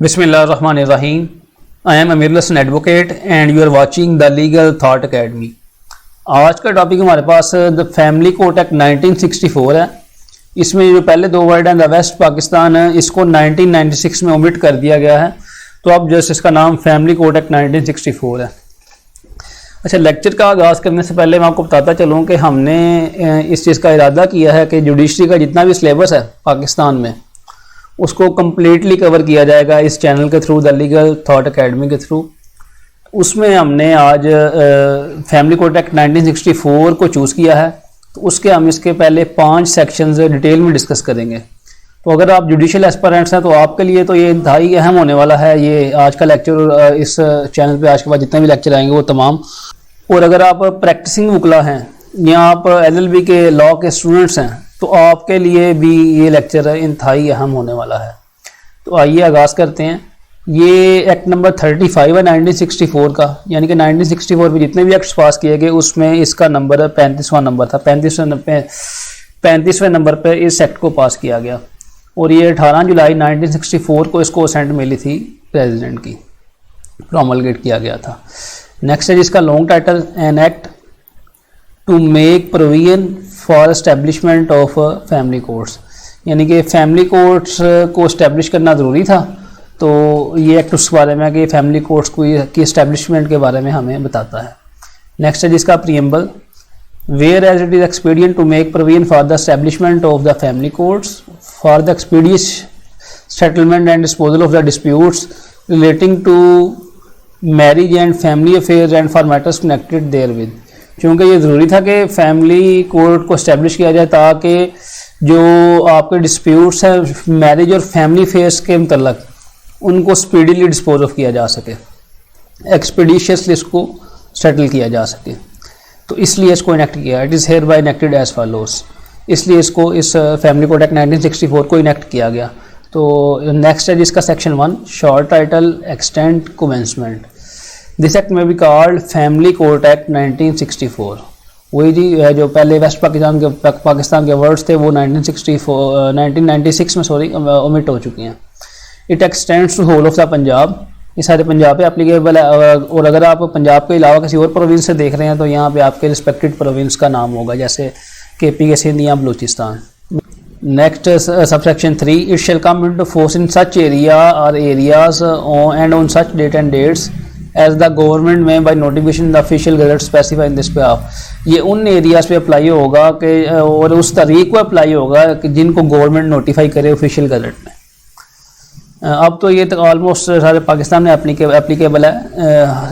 बिस्मिल्लाहिर्रहमानिर्रहीम। I am Amirul Hasan advocate and you are watching the legal thought academy. आज का topic हमारे पास द फैमिली कोर्ट एक्ट 1964 है। इसमें जो पहले दो वर्ड हैं द वेस्ट पाकिस्तान है, इसको 1996 में ओमिट कर दिया गया है, तो अब जस्ट इसका नाम फैमिली कोर्ट एक्ट 1964 है। अच्छा, लेक्चर का आगाज़ करने से पहले मैं आपको बताता चलूँ कि हमने इस चीज़ का इरादा किया है कि जुडिशरी का जितना भी सिलेबस है पाकिस्तान में उसको कम्प्लीटली कवर किया जाएगा इस चैनल के through, the legal thought academy के थ्रू। उसमें हमने आज फैमिली कोर्ट एक्ट 1964 को चूज़ किया है, तो उसके हम इसके पहले 5 सेक्शंस डिटेल में डिस्कस करेंगे। तो अगर आप जुडिशियल एस्पिरेंट्स हैं तो आपके लिए तो ये इंतहाई अहम होने वाला है ये आज का लेक्चर। इस चैनल पे आज के बाद जितने भी लेक्चर आएंगे वो तमाम। और अगर आप प्रैक्टिसिंग वकील हैं या आप LLB के लॉ के स्टूडेंट्स हैं तो आपके लिए भी ये लेक्चर इंतहाई अहम होने वाला है। तो आइए आगाज़ करते हैं। ये एक्ट नंबर 35 है 1964 का, यानी कि 1964 में जितने भी एक्ट्स पास किए गए उसमें इसका नंबर 35वां नंबर था। 35वें नंबर पर इस एक्ट को पास किया गया और ये 18 जुलाई 1964 को इसको असेंट मिली थी प्रेसिडेंट की, प्रोमलगेट किया गया था। नेक्स्ट है जिसका long title, an act to make provision for establishment of family courts, यानी कि फैमिली कोर्ट्स को इस्टेब्लिश करना ज़रूरी था। तो ये एक्ट उस बारे में कि फैमिली कोर्ट्स को की इस्टेब्लिशमेंट के बारे में हमें बताता है। नेक्स्ट है जिसका preamble, whereas it is expedient to make provision for the establishment of the family courts for the expedious settlement and disposal of the disputes relating to marriage and family affairs and for matters connected therewith. क्योंकि ये ज़रूरी था कि family court को establish किया जाए ताकि जो आपके डिस्प्यूट्स हैं मैरिज और फैमिली अफेयर्स के मतलब उनको स्पीडीली डिस्पोज ऑफ किया जा सके, एक्सपीडिशियसली इसको सेटल किया जा सके। तो इसलिए इसको इनेक्ट किया, it is hereby enacted as follows, इसलिए इसको इस फैमिली कोर्ट एक्ट 1964 को इनेक्ट किया गया। तो नेक्स्ट है जिसका section 1, short title, extent commencement. This act में भी कॉल्ड फैमिली कोर्ट एक्ट 1964। वही जी जो पहले वेस्ट पाकिस्तान के वर्ड्स थे वो 1996 में ओमिट हो चुके हैं। It extends to whole of the Punjab, ये सारे पंजाब पे एप्लीकेबल है। और अगर आप पंजाब के अलावा किसी और प्रोविंस से देख रहे हैं तो यहाँ पे आपके रिस्पेक्टेड प्रोविंस का नाम होगा, जैसे KP के सिंध या Balochistan. Next subsection 3, it shall come into force in such area or areas and on such date and dates as the government may by notification the official gazette specify in this behalf. ये उन areas पे apply होगा कि और उस तारीख को apply होगा कि जिनको गवर्नमेंट नोटिफाई करे ऑफिशियल गजट में। अब तो ये तक ऑलमोस्ट सारे पाकिस्तान में एप्लीकेबल है,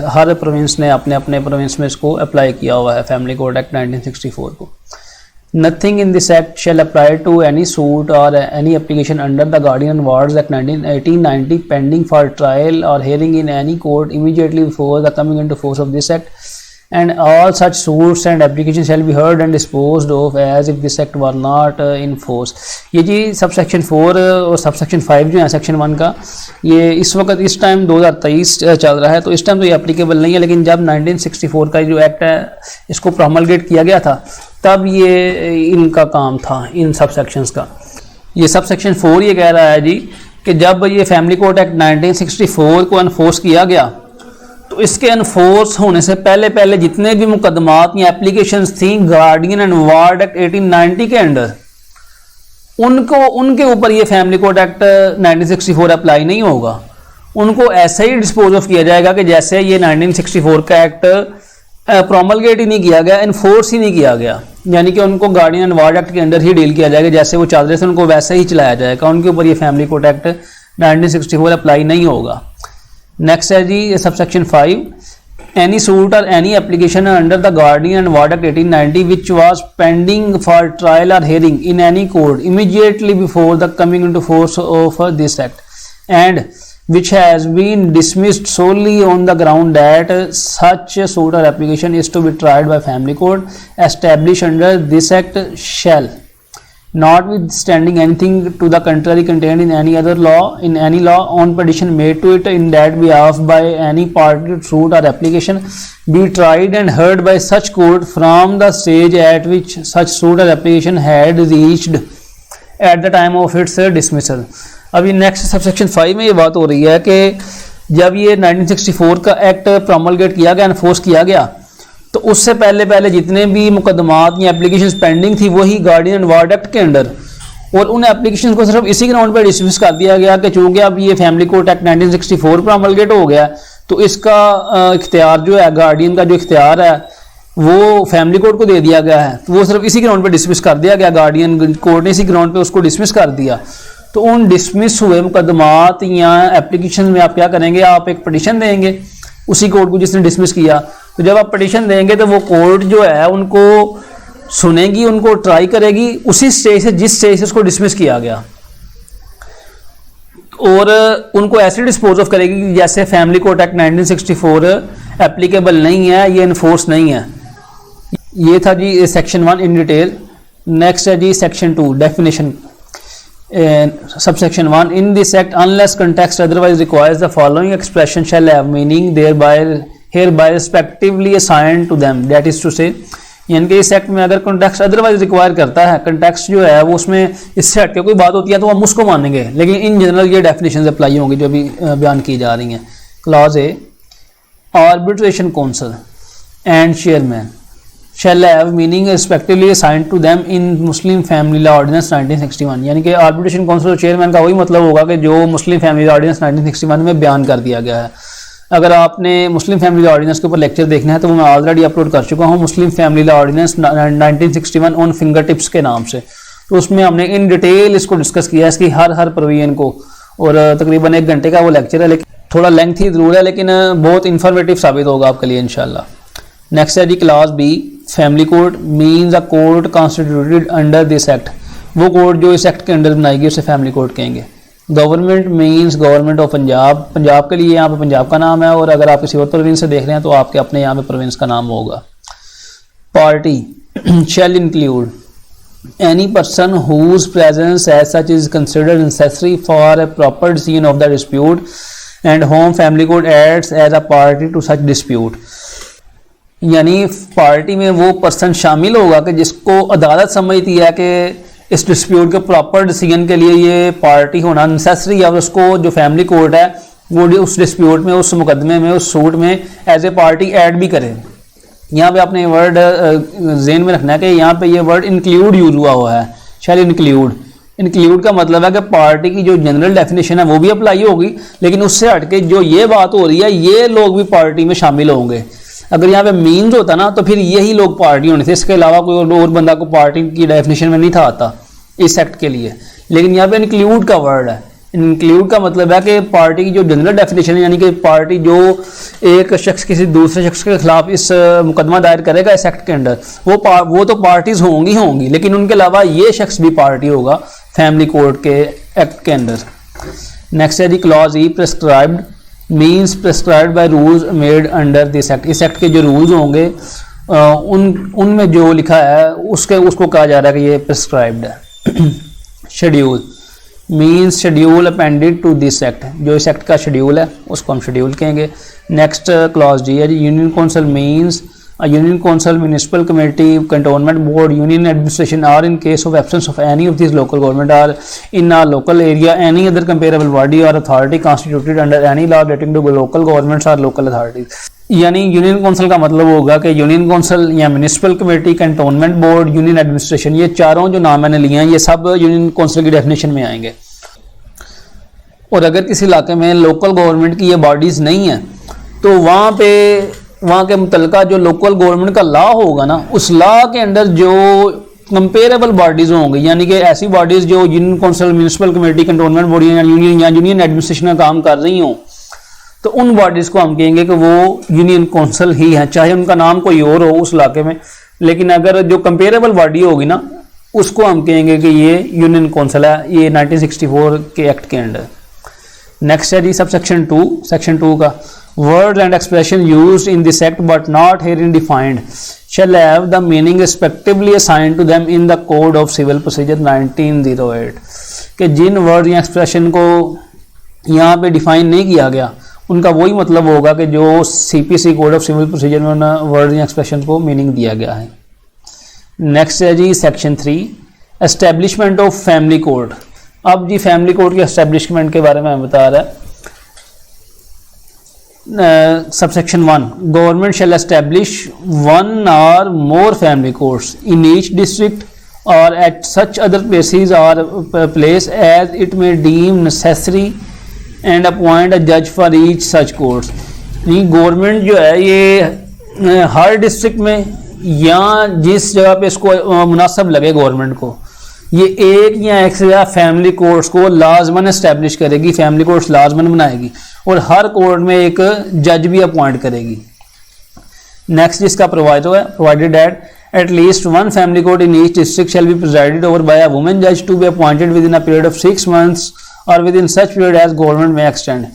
हर प्रोविंस ने अपने अपने प्रोविंस में इसको अप्लाई किया हुआ है फैमिली कोर्ट एक्ट 1964 को। Nothing in this act shall apply to any suit or any application under the Guardian Wards Act 1890 pending for trial or hearing in any court immediately before the coming into force of this act, and all such suits and applications shall be heard and disposed of as if this act were not in force। ये जी subsection 4 और subsection 5 जो है section 1 का, ये इस वक्त इस time 2023 चल रहा है, तो इस टाइम तो ये एप्लीकेबल नहीं है। लेकिन जब 1964 का जो एक्ट है इसको प्रोमलगेट किया गया था तब ये इनका काम था, इन सब सेक्शंस का। ये सब सेक्शन 4 ये कह रहा है जी कि जब ये फैमिली कोर्ट एक्ट 1964 को अनफोर्स किया गया तो इसके अनफोर्स होने से पहले पहले जितने भी मुकदमात या एप्लीकेशंस थी गार्डियन एंड वार्ड एक्ट 1890 के अंडर, उनके ऊपर ये फैमिली कोर्ट एक्ट 1964 अप्लाई नहीं होगा। उनको ऐसे ही डिस्पोज ऑफ किया जाएगा कि जैसे ये 1964 का एक्ट प्रोमलगेट ही नहीं किया गया, इन्फोर्स ही नहीं किया गया, यानी कि उनको गार्डियन एंड वार्ड एक्ट के अंडर ही डील किया जाएगा। जैसे वो चल रहे थे उनको वैसे ही चलाया जाएगा, उनके ऊपर ये फैमिली कोर्ट एक्ट 1964 अप्लाई नहीं होगा। नेक्स्ट है जी subsection 5, any suit or any application under the guardian and ward act 1890 which was pending for trial or hearing in any court immediately before the coming into force of this act and which has been dismissed solely on the ground that such a suit or application is to be tried by family court established under this act shall, notwithstanding anything to the contrary contained in any other law, in any law on petition made to it in that behalf by any party to suit or application, be tried and heard by such court from the stage at which such suit or application had reached at the time of its dismissal। अभी next subsection 5 में ये बात हो रही है कि जब ये 1964 का एक्ट प्रोमलगेट किया गया, एनफोर्स किया गया, तो उससे पहले पहले जितने भी मुकदमात या एप्लीकेशन पेंडिंग थी वही गार्डियन एंड वार्ड एक्ट के अंडर, और उन एप्लीकेशन को सिर्फ इसी ग्राउंड पर डिसमिस कर दिया गया कि चूंकि अब ये फैमिली कोर्ट एक्ट 1964 प्रोमलगेट हो गया तो इसका इख्तियार जो है, गार्डियन का जो इख्तियार है वो फैमिली कोर्ट को दे दिया गया है, तो वो सिर्फ इसी ग्राउंड पे डिसमिस कर दिया गया, गार्डियन कोर्ट ने इसी ग्राउंड पे उसको डिसमिस कर दिया। तो उन डिसमिस हुए मुकदमात या एप्लीकेशन में आप क्या करेंगे, आप एक पटिशन देंगे उसी कोर्ट को जिसने डिसमिस किया। तो जब आप पटिशन देंगे तो वो कोर्ट जो है उनको सुनेगी, उनको ट्राई करेगी उसी स्टेज से जिस स्टेज से उसको डिसमिस किया गया, और उनको ऐसे डिस्पोज ऑफ करेगी कि जैसे फैमिली कोर्ट एक्ट 1964 एप्लीकेबल नहीं है, ये इन्फोर्स नहीं है। ये था जी सेक्शन 1 इन डिटेल। नेक्स्ट है जी section 2 definition. Subsection 1 in this act unless context otherwise requires the following expression shall have meaning thereby hereby respectively assigned to them, that is to say, यानी कि इस act में अगर context otherwise require करता है, context जो है वो उसमें इससे हटके कोई बात होती है तो हम उसको मानेंगे, लेकिन इन जनरल ये डेफिनेशन अप्लाई होंगी जो अभी बयान की जा रही हैं। Clause A, arbitration council and chairman shall have meaning respectively assigned to them in Muslim Family Law Ordinance 1961, यानी कि आर्बिट्रेशन काउंसिल और चेयरमैन का वही मतलब होगा कि जो मुस्लिम फैमिली लॉ ऑर्डिनेंस 1961 में बयान कर दिया गया है। अगर आपने मुस्लिम फैमिली लॉ ऑर्डिनेंस के ऊपर लेक्चर देखना है तो वो मैं ऑलरेडी अपलोड कर चुका हूँ, Muslim family law ordinance 1961 on finger tips के नाम से। तो उसमें हमने इन डिटेल इसको डिस्कस किया, इसकी हर प्रोविजन को, और तकरीबन 1 घंटे का वो लेक्चर है, लेकिन थोड़ा लेंथी जरूर है, लेकिन बहुत इंफॉर्मेटिव साबित होगा आपके लिए इंशाल्लाह। नेक्स्ट है जी class B, family court means a court constituted under this act, वो कोर्ट जो इस एक्ट के अंडर बनाई गई उसे फैमिली कोर्ट कहेंगे। Government means government of Punjab, Punjab के लिए यहाँ पे पंजाब का नाम है, और अगर आप किसी और प्रोविंस से देख रहे हैं तो आपके अपने यहाँ पे प्रोविंस का नाम होगा। Party shall include any person whose presence as such is considered necessary for a proper decision of the dispute and home family court acts as a party to such dispute, यानी party में वो person शामिल होगा कि जिसको अदालत समझती है कि इस डिस्प्यूट के प्रॉपर डिसीजन के लिए ये पार्टी होना नेसेसरी है, और उसको जो फैमिली कोर्ट है वो उस डिस्प्यूट में, उस मुकदमे में, उस सूट में एज ए पार्टी ऐड भी करे। यहाँ पे आपने वर्ड ज़हन में रखना है कि यहाँ पे ये वर्ड इंक्लूड यूज हुआ है, शैल इंक्लूड। इंक्लूड का मतलब है कि पार्टी की जो जनरल डेफिनेशन है वो भी अप्लाई होगी, लेकिन उससे हटके जो ये बात हो रही है ये लोग भी पार्टी में शामिल होंगे। अगर यहाँ पे मीन्स होता ना तो फिर यही लोग पार्टी होने थे, इसके अलावा कोई और बंदा को पार्टी की डेफिनेशन में नहीं था आता इस एक्ट के लिए। लेकिन यहाँ पे इंक्लूड का वर्ड है, इंक्लूड का मतलब है कि पार्टी की जो जनरल डेफिनेशन है, यानी कि पार्टी जो एक शख्स किसी दूसरे शख्स के खिलाफ इस मुकदमा दायर करेगा इस एक्ट के अंडर, वो तो पार्टीज होंगी, लेकिन उनके अलावा ये शख्स भी पार्टी होगा फैमिली कोर्ट के एक्ट के अंडर। नेक्स्ट है जी clause E, prescribed means prescribed by rules made under this act, इस एक्ट के जो रूल्स होंगे उनमें जो लिखा है उसको कहा जा रहा है कि ये प्रेस्क्राइब्ड है। Schedule means schedule appended to this act, जो इस एक्ट का शेड्यूल है उसको हम शेड्यूल कहेंगे। नेक्स्ट क्लॉज डी है जी union council means a union council, municipal committee, cantonment board, union administration, or in case of absence of any of these local government or in a local area any other comparable body or authority constituted under any law relating to local governments or local authorities। यानी union council का मतलब होगा कि union council या municipal committee, cantonment board, union administration, ये चारों जो नाम मैंने लिए हैं ये सब यूनियन काउंसिल की डेफिनेशन में आएंगे। और अगर किसी इलाके में लोकल गवर्नमेंट की ये बॉडीज नहीं है तो वहाँ के मुतलका जो लोकल गवर्नमेंट का लॉ होगा ना, उस लॉ के अंडर जो कंपेरेबल बॉडीज होंगी, यानी कि ऐसी बॉडीज जो union council, municipal committee, cantonment board या यूनियन एडमिनिस्ट्रेशन का काम कर रही हों, तो उन बॉडीज को हम कहेंगे कि वो यूनियन काउंसिल ही है, चाहे उनका नाम कोई और हो उस इलाके में। लेकिन अगर जो कंपेरेबल बॉडी होगी ना, उसको हम कहेंगे कि ये यूनियन काउंसिल है, ये 1964 के एक्ट के अंडर। नेक्स्ट है जी सब सेक्शन 2। सेक्शन 2 का word and expression used in this act but not herein defined shall have the meaning respectively assigned to them in the code of civil procedure 1908, कि जिन word या expression को यहाँ पे define नहीं किया गया उनका वही मतलब होगा कि जो CPC code of civil procedure में उन वर्ड या एक्सप्रेशन को मीनिंग दिया गया है। नेक्स्ट है जी section 3 establishment of family court. अब जी फैमिली कोर्ट के एस्टेब्लिशमेंट के बारे में हमें बता रहा है। Subsection 1, government shall establish 1 or more family courts in each district or at such other places or place as it may deem necessary and appoint a judge for each such courts। Government जो है ये हर district में या जिस जगह पे इसको मुनासिब लगे गवर्नमेंट को, ये एक या एक से ज़्यादा फैमिली कोर्ट्स को लाजमन एस्टेब्लिश करेगी, फैमिली कोर्ट्स लाजमन बनाएगी और हर कोर्ट में एक जज भी अपॉइंट करेगी। नेक्स्ट जिसका provided that at least 1 family court in each district shall be presided over by a women जज to be appointed within a period of 6 months or within such period as government may extend.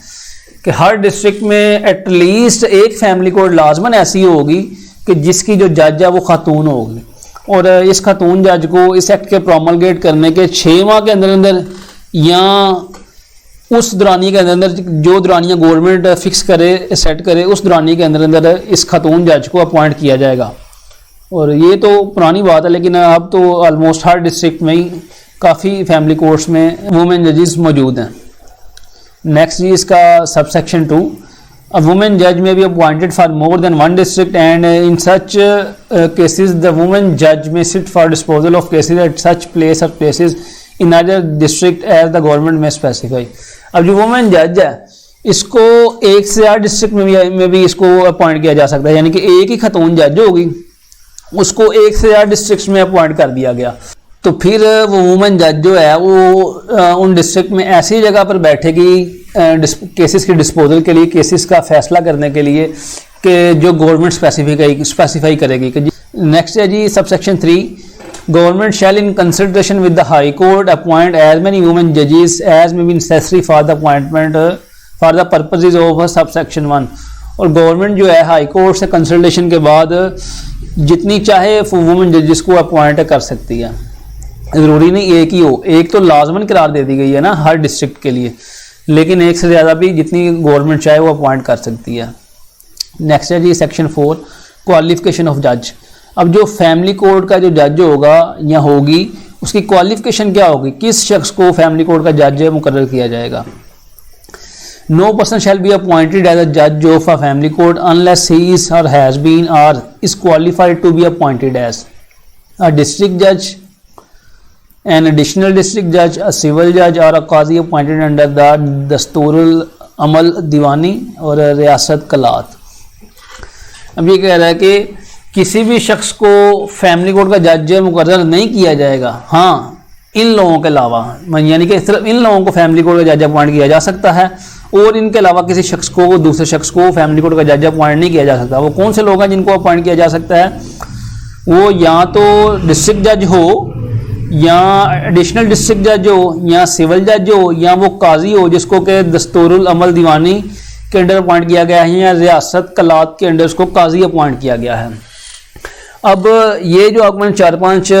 कि हर district में at least एक family court लाजमन ऐसी होगी कि जिसकी जो जज है वो खातून होगी और इस खातून जज को इस एक्ट के प्रोमलगेट करने के 6 माह के अंदर अंदर या उस दौरानिए के अंदर अंदर जो दौरानिया गवर्नमेंट फिक्स करे सेट करे उस दौरानिए के अंदर अंदर इस खातून जज को अपॉइंट किया जाएगा। और ये तो पुरानी बात है, लेकिन अब तो ऑलमोस्ट हर डिस्ट्रिक्ट में ही काफ़ी फैमिली कोर्ट्स में वुमेन जजेस मौजूद हैं। नेक्स्ट जी इसका subsection 2, a woman judge may be appointed for more than 1 district and in such cases the woman judge may sit for disposal of cases at such place or places in other district as the government may specify। अब जो women जज है इसको एक से 8 district में भी इसको अपॉइंट किया जा सकता है, यानी कि एक ही खातून जज होगी, उसको 1 से 8 डिस्ट्रिक्ट में अपॉइंट कर दिया गया। तो फिर वो वुमेन जज जो है वो उन डिस्ट्रिक्ट में ऐसी जगह पर बैठेगी केसेस की डिस्पोजल के लिए, केसेस का फैसला करने के लिए कि जो गवर्नमेंट स्पेसिफाई करेगी। नेक्स्ट है जी subsection 3, government shall in consultation with the high court appoint as many women जजेस as may be necessary for the appointment for the purposes of subsection 1। और गवर्नमेंट जो है हाई कोर्ट से consultation के बाद जितनी चाहे वुमेन जजेस को अपॉइंट कर सकती है, ज़रूरी नहीं एक ही हो, एक तो लाजमन करार दे दी गई है ना हर डिस्ट्रिक्ट के लिए, लेकिन एक से ज़्यादा भी जितनी गवर्नमेंट चाहे वो अपॉइंट कर सकती है। नेक्स्ट है जी सेक्शन 4, क्वालिफिकेशन ऑफ जज। अब जो फैमिली कोर्ट का जो जज होगा या होगी उसकी क्वालिफिकेशन क्या होगी, किस शख्स को फैमिली कोर्ट का जज मुकर्रर किया जाएगा। No person shall be appointed as a जज of a family court unless he is और हैज़ बीन और is qualified to be appointed as a district जज, an additional district judge, a civil judge or a qazi appointed under the दस्तूरुल अमल दीवानी और रियासत कलात। अब ये कह रहा है कि किसी भी शख्स को फैमिली कोर्ट का जज मुकर्रर नहीं किया जाएगा, हाँ इन लोगों के अलावा, यानी कि सिर्फ इन लोगों को फैमिली कोर्ट का जज अपॉइंट किया जा सकता है और इनके अलावा किसी शख्स को दूसरे शख्स को फैमिली कोर्ट का जज अपॉइंट नहीं किया जा सकता। वो कौन से लोग हैं जिनको अपॉइंट किया जा सकता है, वो या तो डिस्ट्रिक्ट जज हो या एडिशनल डिस्ट्रिक्ट जज हो या सिविल जज हो या वो काजी हो जिसको के दस्तूरुल अमल दीवानी के अंडर अपॉइंट किया गया है या रियासत कलात के अंडर उसको काजी अपॉइंट किया गया है। अब ये जो आपको मैंने 4-5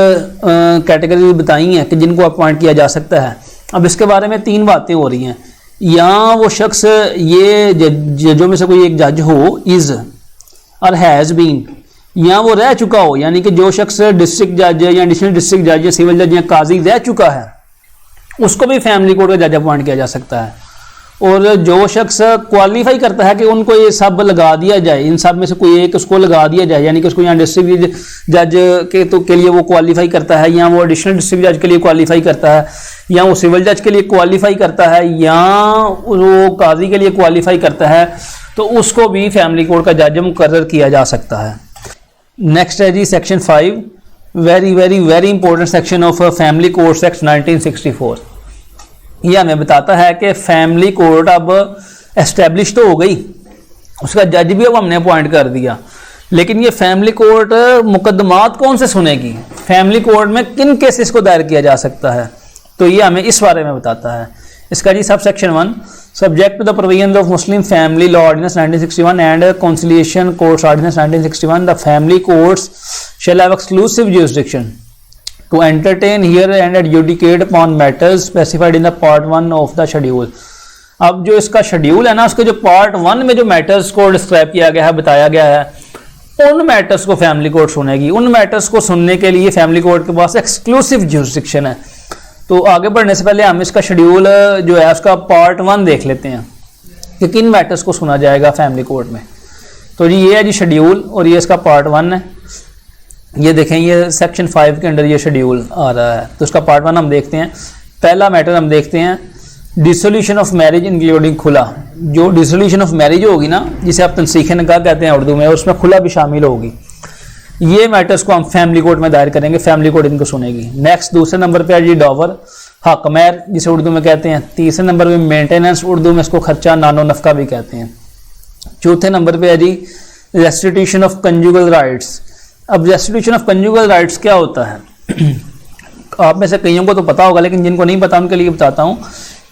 कैटेगरी बताई हैं कि जिनको अपॉइंट किया जा सकता है, अब इसके बारे में 3 बातें हो रही हैं। या वो शख्स ये जजों में से कोई एक जज हो, इज़ और हैज़ बीन, या वो रह चुका हो, यानी कि जो शख्स डिस्ट्रिक्ट जज या एडिशनल डिस्ट्रिक्ट जज या सिविल जज या काजी रह चुका है उसको भी फैमिली कोर्ट का जज अपॉइंट किया जा सकता है। और जो शख्स क्वालिफाई करता है कि उनको ये सब लगा दिया जाए, इन सब में से कोई एक उसको लगा दिया जाए, यानी कि उसको यहाँ डिस्ट्रिक्ट जज के लिए वो क्वालिफाई करता है या वो एडिशनल डिस्ट्रिक्ट जज के लिए क्वालिफाई करता है या वो सिविल जज के लिए क्वालिफाई करता है या वो काजी के लिए क्वालिफाई करता है, तो उसको भी फैमिली कोर्ट का जज मुकर्रर किया जा सकता है। नेक्स्ट है जी section 5, very very very important section of family courts act 1964। ये हमें बताता है कि फैमिली कोर्ट अब एस्टेब्लिश तो हो गई, उसका जज भी अब हमने अपॉइंट कर दिया, लेकिन ये फैमिली कोर्ट मुकदमात कौन से सुनेगी, फैमिली कोर्ट में किन केसेस को दायर किया जा सकता है, तो ये हमें इस बारे में बताता है। इसका जी sub section 1, subject to the provisions of Muslim Family Law Ordinance 1961 and Conciliation Courts Ordinance 1961, the family courts shall have exclusive jurisdiction to entertain, hear and adjudicate upon matters specified in the part 1 of the schedule। अब जो इसका schedule है ना, उसके जो part 1 में जो matters को डिस्क्राइब किया गया है, बताया गया है, उन मैटर्स को फैमिली कोर्ट सुनेगी। उन मैटर्स को सुनने के लिए फैमिली कोर्ट के पास एक्सक्लूसिव जुरिस्डिक्शन है। तो आगे बढ़ने से पहले हम इसका शेड्यूल जो है उसका पार्ट 1 देख लेते हैं कि किन मैटर्स को सुना जाएगा फैमिली कोर्ट में। तो जी ये है जी शेड्यूल और ये इसका पार्ट 1 है। ये देखें ये सेक्शन 5 के अंडर ये शेड्यूल आ रहा है। तो उसका पार्ट 1 हम देखते हैं। पहला मैटर हम देखते हैं डिसोल्यूशन ऑफ मैरिज इंक्लूडिंग खुला। जो डिसोल्यूशन ऑफ मैरिज होगी ना, जिसे आप तनसीख निकाह कहते हैं उर्दू में, उसमें खुला भी शामिल होगी। ये मैटर्स को हम फैमिली कोर्ट में दायर करेंगे, फैमिली कोर्ट इनको सुनेगी। नेक्स्ट दूसरे नंबर पे है जी डॉवर, हक महर जिसे उर्दू में कहते हैं। तीसरे नंबर पे मेंटेनेंस, उर्दू में इसको खर्चा नानो नफका भी कहते हैं। चौथे नंबर पे है जी रेस्टिट्यूशन ऑफ कंजुगल राइट्स। अब रेस्टिट्यूशन ऑफ कंजुगल राइट्स क्या होता है आप में से कईयों को तो पता होगा, लेकिन जिनको नहीं पता उनके लिए बताता हूँ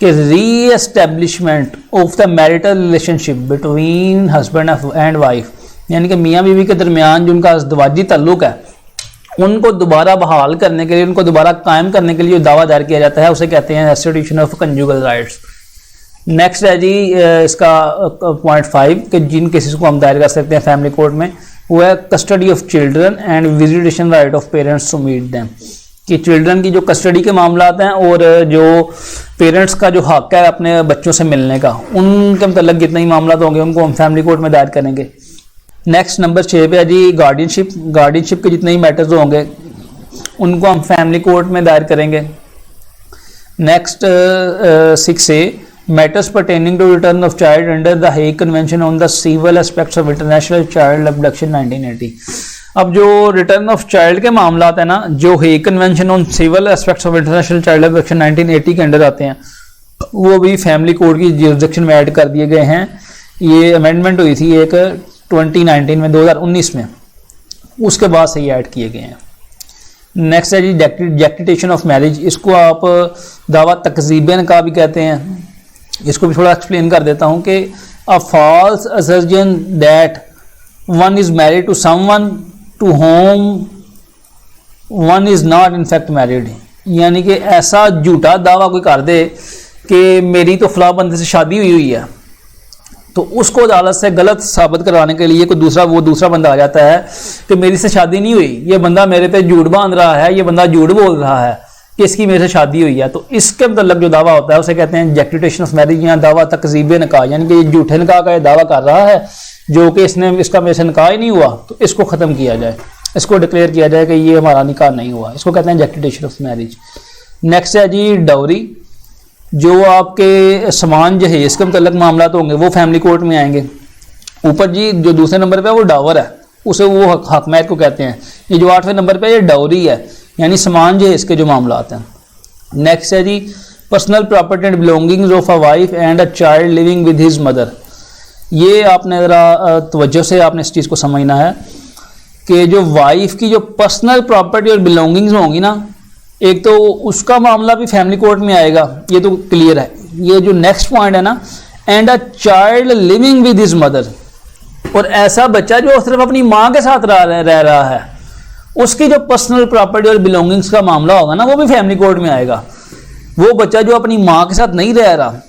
कि री establishment of the marital relationship between husband and wife, यानी कि मियाँ बीवी के दरमियान जो उनका अज़दवाजी ताल्लुक है उनको दोबारा बहाल करने के लिए, उनको दोबारा कायम करने के लिए जो दावा दायर किया जाता है उसे कहते हैं restitution of conjugal rights. Next है जी इसका पॉइंट 5 कि जिन केसेस को हम दायर कर सकते हैं फैमिली कोर्ट में, वो है custody of children and visitation right of parents to meet them. कि चिल्ड्रन की जो कस्टडी के मामला हैं और जो पेरेंट्स का जो हक है अपने बच्चों से मिलने का, उनके मतलब जितने ही मामला होंगे उनको हम फैमिली कोर्ट में दायर करेंगे। नेक्स्ट नंबर 6 पे है जी गार्डियनशिप। गार्डियनशिप के जितने ही मैटर्स होंगे उनको हम फैमिली कोर्ट में दायर करेंगे। Next 6 a matters pertaining to return of child under the Hague convention on the civil aspects of international child abduction 1980। अब जो रिटर्न ऑफ चाइल्ड के मामला है ना, जो Hague convention on civil aspects of international child abduction 1980 के अंडर आते हैं, वो भी फैमिली कोर्ट की जुरिसडिक्शन में ऐड कर दिए गए हैं। ये अमेंडमेंट हुई थी एक 2019 में, 2019 में, उसके बाद से ये ऐड किए गए हैं। नेक्स्ट है जी जैक्टिटेशन ऑफ मैरिज। इसको आप दावा तकज़ीब निकाह भी कहते हैं। इसको भी थोड़ा एक्सप्लेन कर देता हूँ कि a false assertion that one is married to someone to whom one is not in fact married, यानी कि ऐसा झूठा दावा कोई कर दे कि मेरी तो फलां बंदे से शादी हुई है, तो उसको अदालत से गलत साबित करवाने के लिए वो दूसरा बंदा आ जाता है कि मेरी से शादी नहीं हुई, ये बंदा मेरे पे झूठ बांध रहा है, ये बंदा झूठ बोल रहा है कि इसकी मेरे से शादी हुई है। तो इसके मतलब जो दावा होता है उसे कहते हैं जैक्टिटेशन ऑफ मैरिज या दावा तकज़ीब निकाह, यानी कि ये झूठे निकाह का ये दावा कर रहा है जो कि इसका मेरे से निकाह ही नहीं हुआ, तो इसको ख़त्म किया जाए, इसको डिक्लेयर किया जाए कि ये हमारा निकाह नहीं हुआ। इसको कहते हैं जैक्टिटेशन ऑफ मैरिज। नेक्स्ट है जी डाउरी। जो आपके समान जहेज के मतलब मामला तो होंगे वो फैमिली कोर्ट में आएंगे। ऊपर जी जो दूसरे नंबर पे है वो डावर है, उसे वो हक महर को कहते हैं। ये जो 8वें नंबर पे ये डाउरी है, यानी समान जहेज के जो मामला आते हैं। नेक्स्ट है जी personal property and belongings of a wife and a child living with his mother. ये आपने ज़रा तवज्जो से आपने इस चीज़ को समझना है कि जो वाइफ की जो पर्सनल प्रॉपर्टी और बिलोंगिंग्स होंगी ना, एक तो उसका मामला भी फैमिली कोर्ट में आएगा, ये तो क्लियर है। ये जो नेक्स्ट पॉइंट है ना, and a child living with his mother, और ऐसा बच्चा जो सिर्फ अपनी माँ के साथ रह रहा है, उसकी जो पर्सनल प्रॉपर्टी और बिलोंगिंग्स का मामला होगा ना, वो भी फैमिली कोर्ट में आएगा। वो बच्चा जो अपनी माँ के साथ नहीं रह रहा,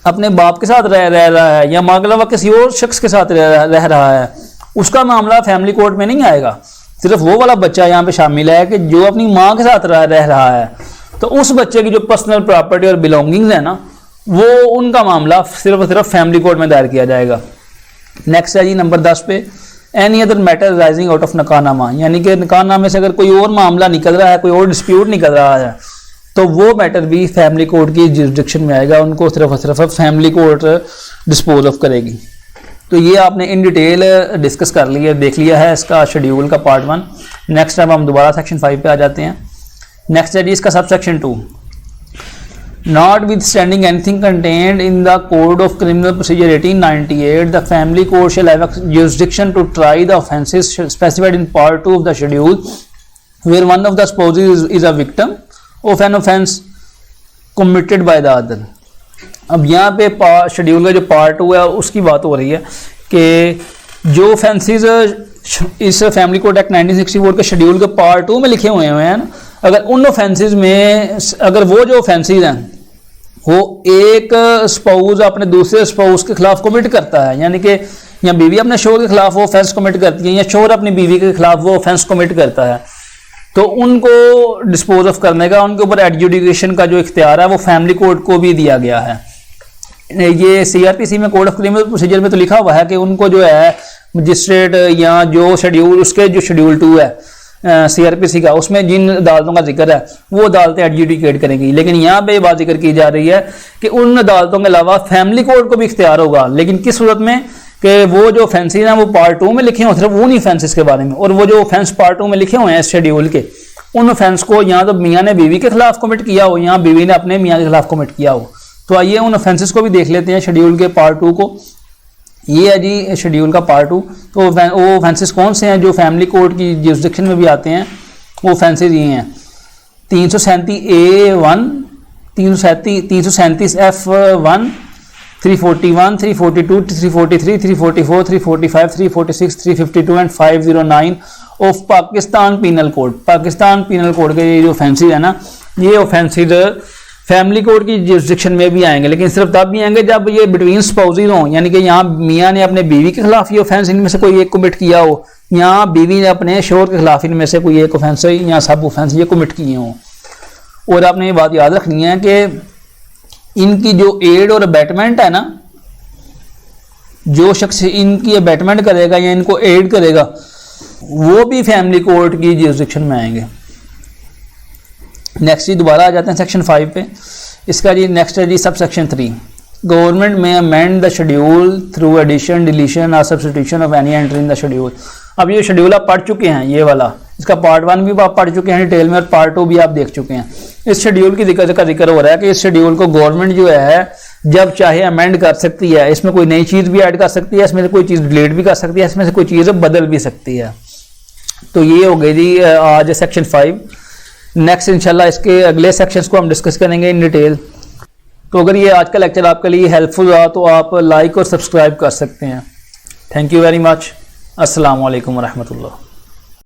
अपने बाप के साथ रह रहा है या माँ के अलावा किसी और शख्स के साथ रह रहा है, उसका मामला फैमिली कोर्ट में नहीं आएगा। सिर्फ वो वाला बच्चा यहाँ पे शामिल है कि जो अपनी माँ के साथ रह रहा है, तो उस बच्चे की जो पर्सनल प्रॉपर्टी और बिलोंगिंग्स है ना, वो उनका मामला सिर्फ और सिर्फ फैमिली कोर्ट में दायर किया जाएगा। नेक्स्ट है जी नंबर 10 पे any other matter arising out of नकाहनामा, यानी कि नकाहनामे से अगर कोई और मामला निकल रहा है, कोई और डिस्प्यूट निकल रहा है, तो वो मैटर भी फैमिली कोर्ट की जुरिसडिक्शन में आएगा, उनको सिर्फ और सिर्फ फैमिली कोर्ट डिस्पोज ऑफ करेगी। तो ये आपने इन डिटेल डिस्कस कर लिया, देख लिया है इसका शेड्यूल का पार्ट 1। नेक्स्ट टाइम हम दोबारा सेक्शन 5 पे आ जाते हैं। नेक्स्ट है जी इसका subsection 2। Notwithstanding anything contained in the code of criminal procedure 1898 the family court shall have jurisdiction to try the offences specified in part 2 of the schedule where one of the spouses is a victim of an offence committed by the other. अब यहाँ पे schedule का जो part 2 है उसकी बात हो रही है कि जो ऑफेंसेस इस फैमिली कोड एक्ट 1964 के शेड्यूल के पार्ट 2 में लिखे हुए हैं ना, अगर उन ऑफेंसेस में अगर वो जो ऑफेंसेस हैं वो एक स्पाउस अपने दूसरे स्पाउस के खिलाफ कमिट करता है, यानी कि या बीवी अपने शोहर के खिलाफ वो ऑफेंस कमिट करती है या शोहर अपनी बीवी के खिलाफ वो ऑफेंस कमिट करता है, तो उनको डिस्पोज ऑफ करने का, उनके ऊपर एडजुडिकेशन का जो इख्तियार है वो फैमिली कोर्ट को भी दिया गया है। ये सीआरपीसी में, कोड ऑफ क्रिमिनल प्रोसीजर में तो लिखा हुआ है कि उनको जो है मजिस्ट्रेट या जो शेड्यूल, उसके जो शेड्यूल 2 है सीआरपीसी का, उसमें जिन अदालतों का जिक्र है वो अदालतें एडजुडिकेट करेंगी। लेकिन यहाँ पे बात जिक्र की जा रही है कि उन अदालतों के अलावा फैमिली कोर्ट को भी इख्तियार होगा, लेकिन किस सूरत में कि वो जो ऑफेंसेस हैं वो पार्ट 2 में लिखे हुए, सिर्फ उन ऑफेंसेस के बारे में, और वो जो ऑफेंस पार्ट 2 में लिखे हुए हैं इस शेड्यूल के, उन ऑफेंस को यहाँ तो मियाँ ने बीवी के खिलाफ कमिट किया हो, यहाँ बीवी ने अपने मियाँ के खिलाफ कमिट किया हो। तो आइए उन ऑफेंसेस को भी देख लेते हैं शेड्यूल के पार्ट 2 को। ये है जी शेड्यूल का पार्ट 2। तो वो ऑफेंसेस कौन से हैं जो फैमिली कोर्ट की जुरिसडिक्शन में भी आते हैं? वो ऑफेंसेस ये हैं 337A1, 337F1, 341, 342, 343, 344, 345, 346, 352 and 509 of Pakistan penal code. Pakistan penal code के ये जो ऑफेंसेस है ना, ये ऑफेंसेस फैमिली कोड की जुरिसडिक्शन में भी आएंगे, लेकिन सिर्फ तब भी आएंगे जब ये बिटवीन स्पाउसेस हों, यानी कि यहाँ मियाँ ने अपने बीवी के खिलाफ ये ऑफेंस इनमें से कोई एक कमिट किया हो, यहाँ बीवी ने अपने शोहर के खिलाफ इनमें से कोई एक ऑफेंस या सब ऑफेंस ये कमिट किए हों। और आपने ये बात याद रखनी है कि इनकी जो एड और अबैटमेंट है ना, जो शख्स इनकी अबैटमेंट करेगा या इनको एड करेगा वो भी फैमिली कोर्ट की जुरिसडिक्शन में आएंगे। नेक्स्ट जी दोबारा आ जाते हैं सेक्शन 5 पे। इसका जी नेक्स्ट है जी subsection 3। Government may amend the schedule through addition, deletion or substitution of any entry in the schedule. अब ये शेड्यूल आप पढ़ चुके हैं, ये वाला, इसका पार्ट 1 भी आप पढ़ चुके हैं डिटेल में, और पार्ट 2 भी आप देख चुके हैं। इस शेड्यूल की जिक्र हो रहा है कि इस शेड्यूल को गवर्नमेंट जो है जब चाहे अमेंड कर सकती है, इसमें कोई नई चीज़ भी ऐड कर सकती है, इसमें से कोई चीज़ डिलीट भी कर सकती है, इसमें से कोई चीज़ बदल भी सकती है। तो ये हो गई जी आज सेक्शन 5। नेक्स्ट इंशाल्लाह इसके अगले सेक्शंस को हम डिस्कस करेंगे इन डिटेल। तो अगर ये आज का लेक्चर आपके लिए हेल्पफुल रहा तो आप लाइक और सब्सक्राइब कर सकते हैं। Thank you very much. अस्सलाम वालेकुम रहमतुल्लाह।